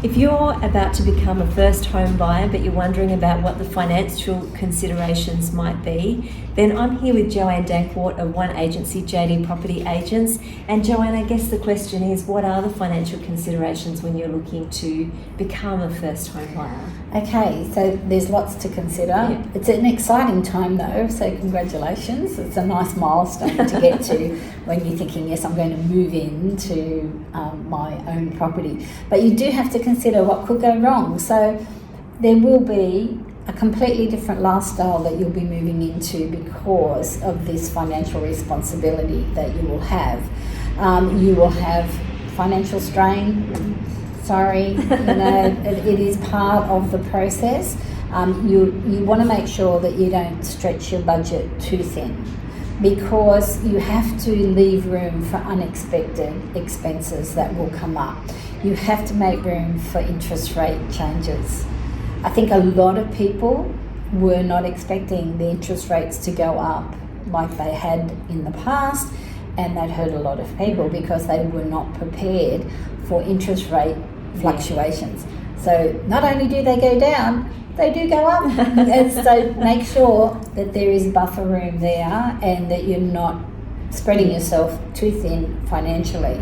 If you're about to become a first home buyer but you're wondering about what the financial considerations might be, then I'm here with Joanne Danckwardt of One Agency JD Property Agents. And Joanne, I guess the question is, what are the financial considerations when you're looking to become a first home buyer? Okay, so there's lots to consider. Yeah. It's an exciting time though, so congratulations. It's a nice milestone to get to when you're thinking, yes, I'm going to move into my own property. But you do have to consider what could go wrong. So there will be a completely different lifestyle that you'll be moving into because of this financial responsibility that you will have. You will have financial strain. Sorry, it is part of the process. You want to make sure that you don't stretch your budget too thin, because you have to leave room for unexpected expenses that will come up. You have to make room for interest rate changes. I think a lot of people were not expecting the interest rates to go up like they had in the past, and that hurt a lot of people because they were not prepared for interest rate fluctuations. So not only do they go down, they do go up. And so make sure that there is buffer room there and that you're not spreading yourself too thin financially.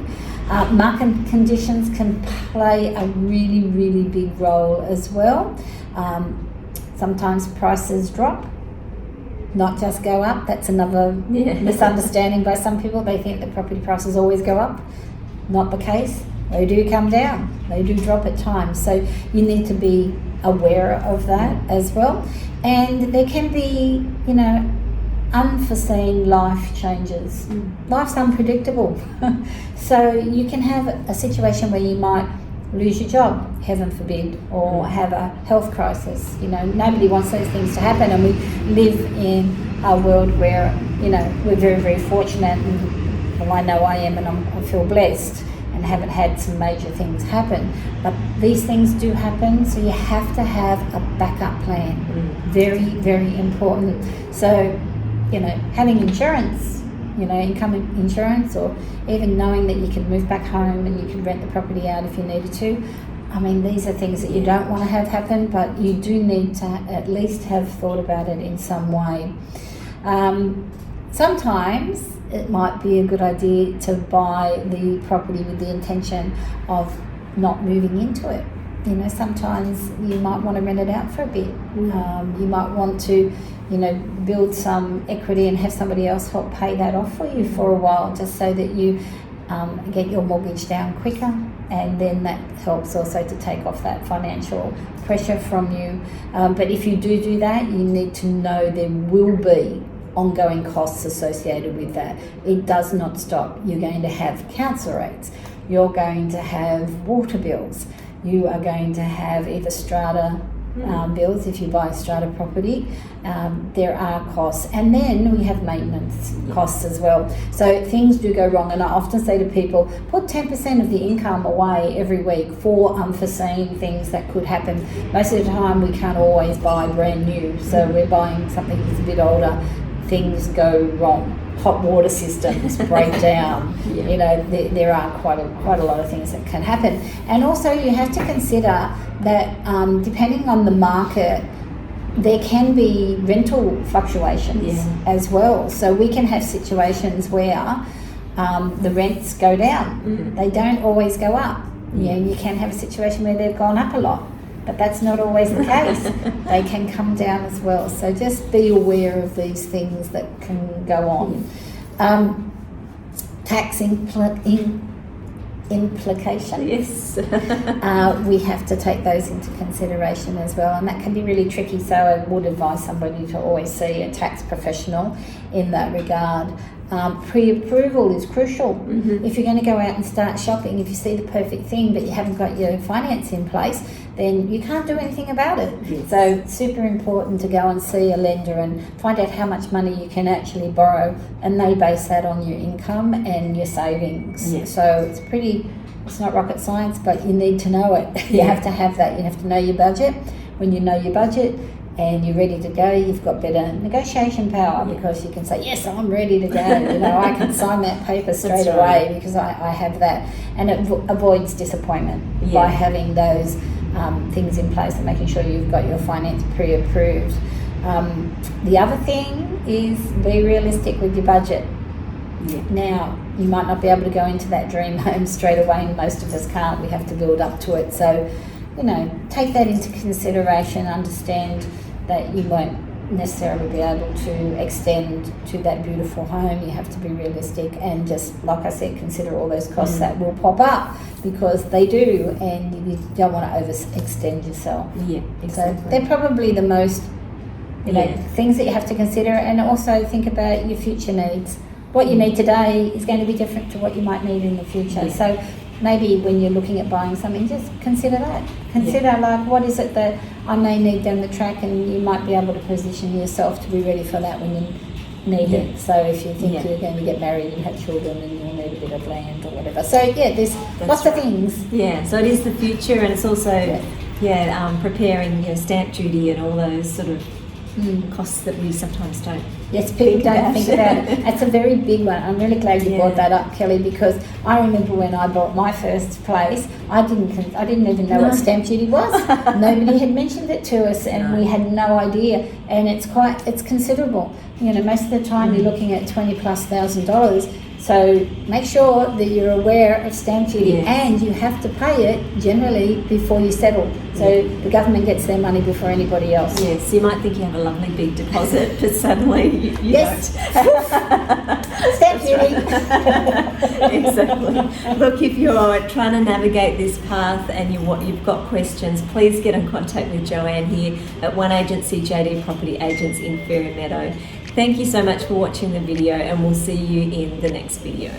Market conditions can play a really, really big role as well. Sometimes prices drop, not just go up. That's another misunderstanding by some people. They think that property prices always go up. Not the case. They do come down. They do drop at times. So you need to be aware of that as well. And there can be, unforeseen life changes. Life's unpredictable. So you can have a situation where you might lose your job, heaven forbid, or have a health crisis. Nobody wants those things to happen, and we live in a world where, we're very, very fortunate, and well, I know I am, and I feel blessed and haven't had some major things happen. But these things do happen, so you have to have a backup plan. Very, very important. So, having insurance, income insurance, or even knowing that you can move back home and you can rent the property out if you needed to. I mean, these are things that you don't want to have happen, but you do need to at least have thought about it in some way. Sometimes it might be a good idea to buy the property with the intention of not moving into it. Sometimes you might want to rent it out for a bit. You might want to, build some equity and have somebody else help pay that off for you for a while, just so that you get your mortgage down quicker. And then that helps also to take off that financial pressure from you. But if you do that, you need to know there will be ongoing costs associated with that. It does not stop. You're going to have council rates. You're going to have water bills. You are going to have either strata bills if you buy a strata property. There are costs, and then we have maintenance costs as well. So things do go wrong, and I often say to people, put 10% of the income away every week for unforeseen things that could happen. Most of the time we can't always buy brand new, so we're buying something that's a bit older. Things go wrong. Hot water systems break down. There are quite a lot of things that can happen. And also you have to consider that depending on the market, there can be rental fluctuations as well. So we can have situations where the rents go down. They don't always go up. You can have a situation where they've gone up a lot, but that's not always the case. They can come down as well. So just be aware of these things that can go on. Tax implications. Yes. We have to take those into consideration as well, and that can be really tricky. So I would advise somebody to always see a tax professional in that regard. Pre-approval is crucial. If you're going to go out and start shopping, if you see the perfect thing but you haven't got your finance in place, then you can't do anything about it. So it's super important to go and see a lender and find out how much money you can actually borrow, and they base that on your income and your savings. So it's not rocket science, but you need to know it. You have to have that. You have to know your budget. When you know your budget, and you're ready to go, you've got better negotiation power because you can say, yes, I'm ready to go. I can sign that paper straight away because I have that. And it avoids disappointment by having those things in place and making sure you've got your finance pre-approved. The other thing is be realistic with your budget. Now, you might not be able to go into that dream home straight away, and most of us can't. We have to build up to it. So, take that into consideration, understand that you won't necessarily be able to extend to that beautiful home. You have to be realistic and just, like I said, consider all those costs that will pop up, because they do, and you don't want to overextend yourself. Yeah, exactly. So they're probably the most, things that you have to consider, and also think about your future needs. What you need today is going to be different to what you might need in the future. Yeah. So maybe when you're looking at buying something, just consider that. Consider what is it that I may need down the track, and you might be able to position yourself to be ready for that when you need it. So if you think you're going to get married and have children and you'll need a bit of land or whatever. So there's lots of things. Yeah, so it is the future, and it's also preparing stamp duty and all those sort of costs that we sometimes don't. Yes, people don't think about it. That's a very big one. I'm really glad you brought that up, Kelly, because I remember when I bought my first place, I didn't even know what stamp duty was. Nobody had mentioned it to us, and we had no idea. And it's considerable. Most of the time you're looking at $20,000+. So make sure that you're aware of stamp duty, and you have to pay it generally before you settle. So the government gets their money before anybody else. Yes, you might think you have a lovely big deposit, but suddenly you don't. Stamp duty. Exactly. Look, if you're trying to navigate this path and you've got questions, please get in contact with Joanne here at One Agency JD Property Agents in Fairy Meadow. Thank you so much for watching the video, and we'll see you in the next video.